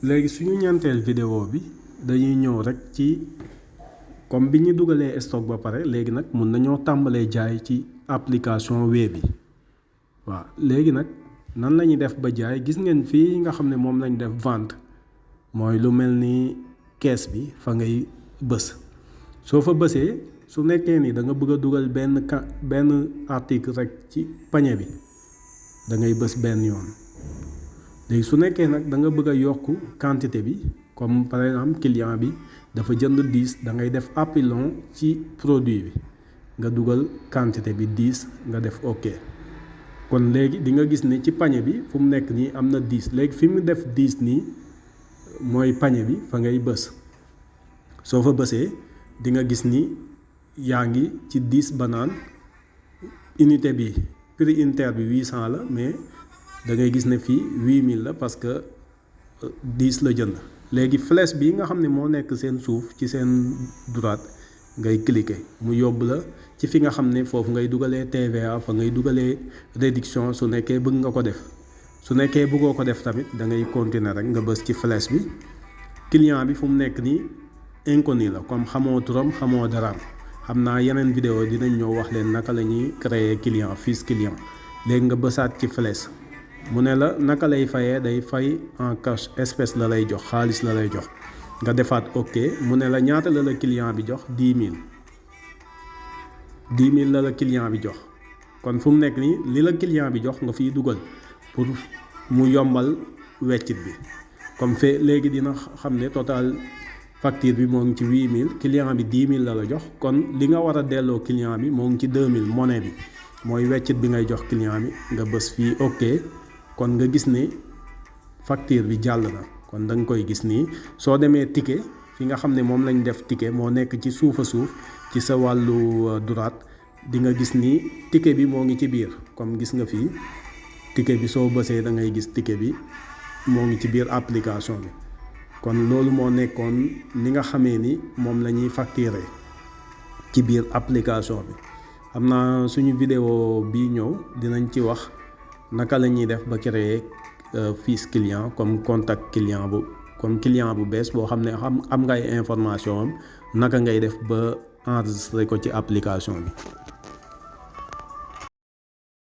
léegi suñu ñeenteel vidéo bi dañuy ñëw rek ci comme bi ñu dugalee stock ba pare léegi nag mun nañoo tàmbalee jaay ci application Weebi waaw léegi nag nan la ñuy def ba jaay gis ngeen fii nga xam ne moom lañ def vente mooy lu mel ni kees bi fa ngay bës soo fa bësee su nekkee ni da nga bëgg a dugal benn article rek ci pañe bi da ngay bës benn yoon léegi su nekkee nag da nga bëgg a yokk quantité bi comme par exemple client bi dafa jënd 10 da ngay def appilon ci produit bi nga dugal quantité bi 10 nga def ok kon léegi di nga gis ni ci pañe bi fu mu nekk nii am na 10 léegi fi mu def 10 nii mooy pañe bi fa ngay bës soo fa bësee di nga gis ni yaa ngi ci 10 banaan unité bi prix unitaire bi 800 la mais da ngay gis ne fii 8000 la parce que 10 la jënd léegi flèche bi nga xam ne moo nekk seen suuf ci seen droite ngay cliquer mu yóbbu la ci fi nga xam ne foofu ngay dugalee TVA fa ngay dugalee réduction su nekkee bëgg nga ko def su nekkee bëggoo ko def tamit da ngay continuer rek nga bës ci flèche bi client bi fu mu nekk nii inconnu la comme xamoo turam xamoo daraam xam naa yeneen vidéo dinañ ñëw wax leen naka la ñuy créer client fiche client léegi nga bësaat ci flèche mu ne la naka lay fayee day fay en cash espèce la lay jox xaalis la lay jox nga defaat ok mu ne la ñaata la client bi jox 10 000 la client bi jox kon fu mu nekk nii li la client bi jox nga fiy dugal pour mu yombal weccit bi comme fe léegi dina xam ne total facture bi moo ngi ci 8000 client bi 10 000 la jox kon li nga war a delloo client bi moo ngi ci 2000 monnaie bi mooy weccit bi ngay jox client bi nga bës fii ok kon nga gis ni facture bi jàll na kon da nga koy gis nii soo demee ticket fi nga xam ne moom lañ def ticket moo nekk ci suufa suuf ci sa wàllu droite di nga gis ni ticket bi moo ngi ci biir comme gis nga fii ticket bi soo bësee da ngay gis ticket bi moo ngi ci biir application bi kon loolu moo nekkoon ni nga xamee ni moom la ñuy facturer ci biir application bi xam naa suñu vidéo bii ñëw dinañ ci wax naka la ñuy def ba créer fiche client comme contact client bu bees boo xam ne am ngay information am naka ngay def ba enregistrer ko ci application bi